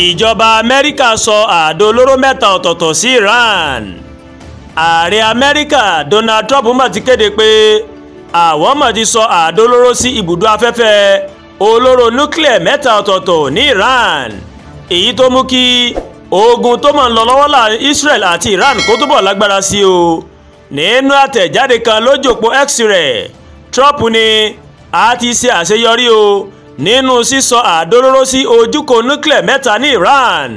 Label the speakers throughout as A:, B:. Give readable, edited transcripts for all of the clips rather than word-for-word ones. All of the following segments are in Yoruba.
A: ìjọba Amẹ́ríkà sọ àdó olóró mẹ́ta ọ̀tọ̀ọ̀tọ̀ sí Iran. Ààrẹ Amẹ́ríkà Donald Trump mà ti kéde pé àwọn mà ti sọ àdó olóró sí ibùdó afẹ́fẹ́ olóró nuclear mẹ́ta ọ̀tọ̀ọ̀tọ̀ ní Iran, èyí tó mú kí ogun tó máa ń lọ lọ́wọ́ láàrin Israel àti Iran kó túbọ̀ lágbára sí o. Nínú àtẹ̀jáde kan lójú òpó X rẹ̀, Trump ní a ti ṣe àṣeyọrí o nínú sísọ àdó olóró sí ojúkò nuclear mẹ́ta ní Iran.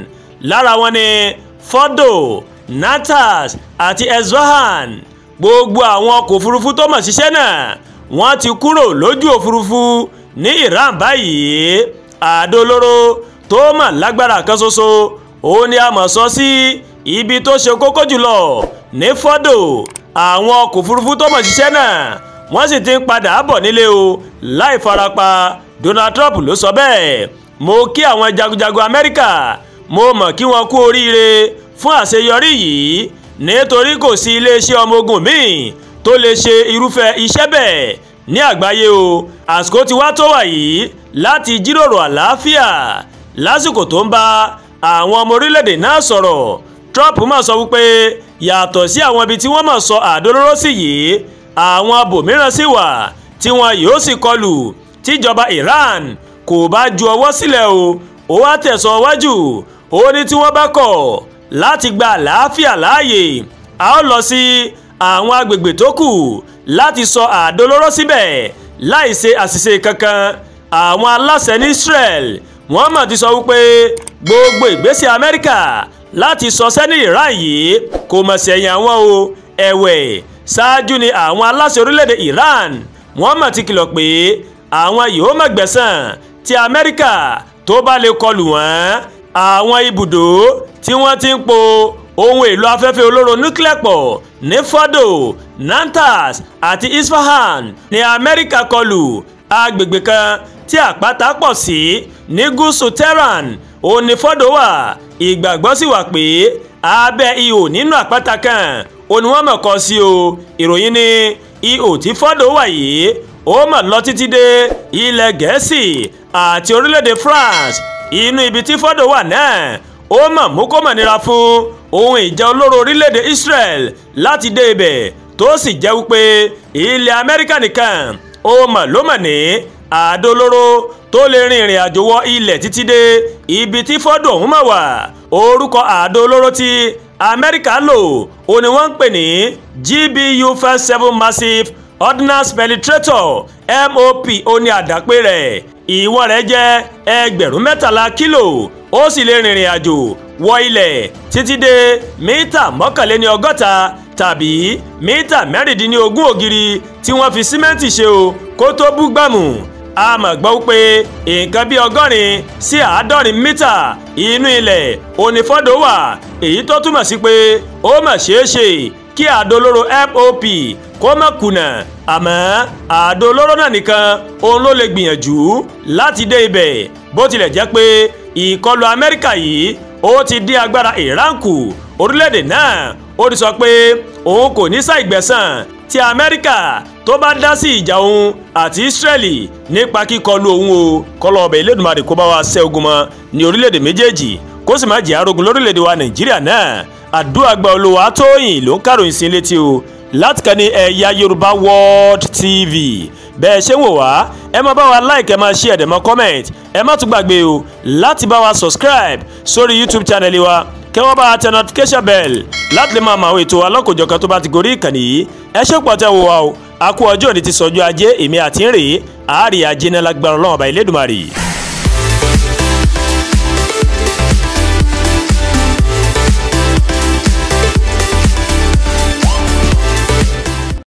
A: Lára wọn ni Fordo, Natanz àti Esfahan. Gbogbo àwọn ọkọ̀ òfurufú tó mọ̀ ṣiṣẹ́ náà wọ́n ti kúrò lójú òfurufú ní Iran báyìí. Àdó olóró tó mọ̀ lágbára kan ṣoṣo òun ni a mọ̀ sọ sí ibi tó ṣe kókó jùlọ ní Fordo. Àwọn ọkọ̀ òfurufú tó mọ̀ ṣiṣẹ́ náà wọ́n sì ti ń padà bọ̀ nílé o láì farapa. Donald Trump ló sọ bẹ́ẹ̀. Mo kí àwọn jagunjagun Amẹ́ríkà, mo mọ̀ kí wọ́n kú oríire fún àṣeyọrí yìí, nítorí kò sí iléeṣẹ́ ọmọ ogun míì tó lè ṣe irúfẹ́ iṣẹ́ bẹ́ẹ̀ ní àgbáyé o. Àsìkò ti wá tó wà yìí láti jíròrò àlàáfíà. Lásìkò tó ń bá àwọn ọmọ orílẹ̀-èdè náà sọ̀rọ̀, Trump mà sọ wípé yàtọ̀ sí àwọn ibi tí wọ́n mà sọ àdó olóró sí yìí, àwọn abòmíràn sì wà tí wọn yóò sì kọlù tíjọba Iran kò bá ju ọwọ́ sílẹ̀ o. Ó wá tẹ̀sán wájú, ó ní tí wọ́n bá kọ̀ láti gba àlàáfíà láàyè, a ó lọ sí àwọn agbègbè tó kù láti sọ àdó olóró síbẹ̀ láì ṣe àṣìṣe kankan. Àwọn aláṣẹ ní Israel wọ́n mà ti sọ wípé gbogbo ìgbésẹ̀ Amẹ́ríkà láti sọṣẹ́ ní Iran yìí kò mọ̀ sẹ́yìn àwọn o. Ẹ̀wẹ̀, ṣáájú ni àwọn aláṣẹ orílẹ̀-èdè Iran wọ́n mà ti kìlọ̀ pé àwọn yóò má gbẹ̀san tí Amẹ́ríkà tó bá lè kọlù wọ́n. Àwọn ibùdó tí wọ́n ti ń po ohun èlò afẹ́fẹ́ olóró nuclear pọ̀ ní Fordo, Natanz àti Esfahan ní Amẹ́ríkà kọlù. Agbègbè kan tí àpáta pọ̀ sí ní gúúsù Tehran òun ní Fordo wà. Ìgbàgbọ́ sì wà pé abẹ́ ihò nínú àpáta kan òun ni wọ́n mọ̀ kọ́ sí o. Ìròyìn ní ihò tí Fordo wà yìí ó mà lọ títí dé ilẹ̀ Gẹ̀ẹ́sì àti orílẹ̀-èdè France. Inú ibi tí Fordo wà náà ó mà mú kó mà nira fún ohun ìjà olóró orílẹ̀-èdè Israel láti dé ibẹ̀, tó sì jẹ́ wípé ilẹ̀ Amẹ́ríkà nìkan ó mà ló mà ní àdó olóró tó lè rin ìrìn àjò wọ ilẹ̀ títí dé ibi tí Fordo ọ̀hún mà wà. Orúkọ àdó olóró tí Amẹ́ríkà lò ó ní wọ́n ń pè ní GBU-57 Massive Ordnance Penetrator MOP ó ní àdàpé rẹ̀. Ìwọ̀n rẹ̀ jẹ́ 13,000 kílò, ó sì lè rìnrìn àjò wọ ilẹ̀ títí dé mítà 160 tàbí mítà 16 ògiri tí wọ́n fi símẹ́ǹtì ṣe o kó tó bú gbàmù. A mà gbọ́ pé nǹkan bí 80 sí 90 mítà inú ilẹ̀ òní Fordo wà, èyí tó túmọ̀ sí pé ó mà ṣeé ṣe kí àdó olóró MOP kó má kùnà. Àmọ́ àdó olóró náà nìkan òun ló lè gbìyànjú láti dé ibẹ̀. Bó tilẹ̀ jẹ́ pé ìkọlù Amẹ́ríkà yìí ó ti dín agbára Iran kù, orílẹ̀-èdè náà ó ti sọ pé òun kò ní ṣàìgbẹ̀san tí Amẹ́ríkà tó bá dá sí ìjà òun àti Israeli nípa kíkọlù òun o. Kọ́lọ́ ọbẹ̀ Elédùmarè kó bá wa ṣẹ́ ogun mọ́ ní orílẹ̀-èdè méjèèjì, kó sì má jẹ́ arógun lórílẹ̀-èdè wa Nàìjíríà náà. Àdúrà gba Olúwa Tóyìn ló ń kàròyìn sí létí o láti kàn ní Ẹ̀yà Yorùbá World TV. Bẹ́ẹ̀ ṣe ń wò wá, ẹ má bá wa like, ẹ má share, ẹ má comment, ẹ má tún gbàgbé o láti bá wa subscribe sórí YouTube channel wa, kẹ́ wọ́n bá wa tẹ notification bell láti lè máa mọ àwọn ètò alákòjọkan tó bá ti gorí ìkànnì yìí. Ẹ ṣé pọ̀ tẹ́ wò wá o. A kú ọjọ́ òní ti sọjú ajé, èmi àti ń rèé àárí ajé náà lágbára Ọlọ́run ọba Elédùmarè.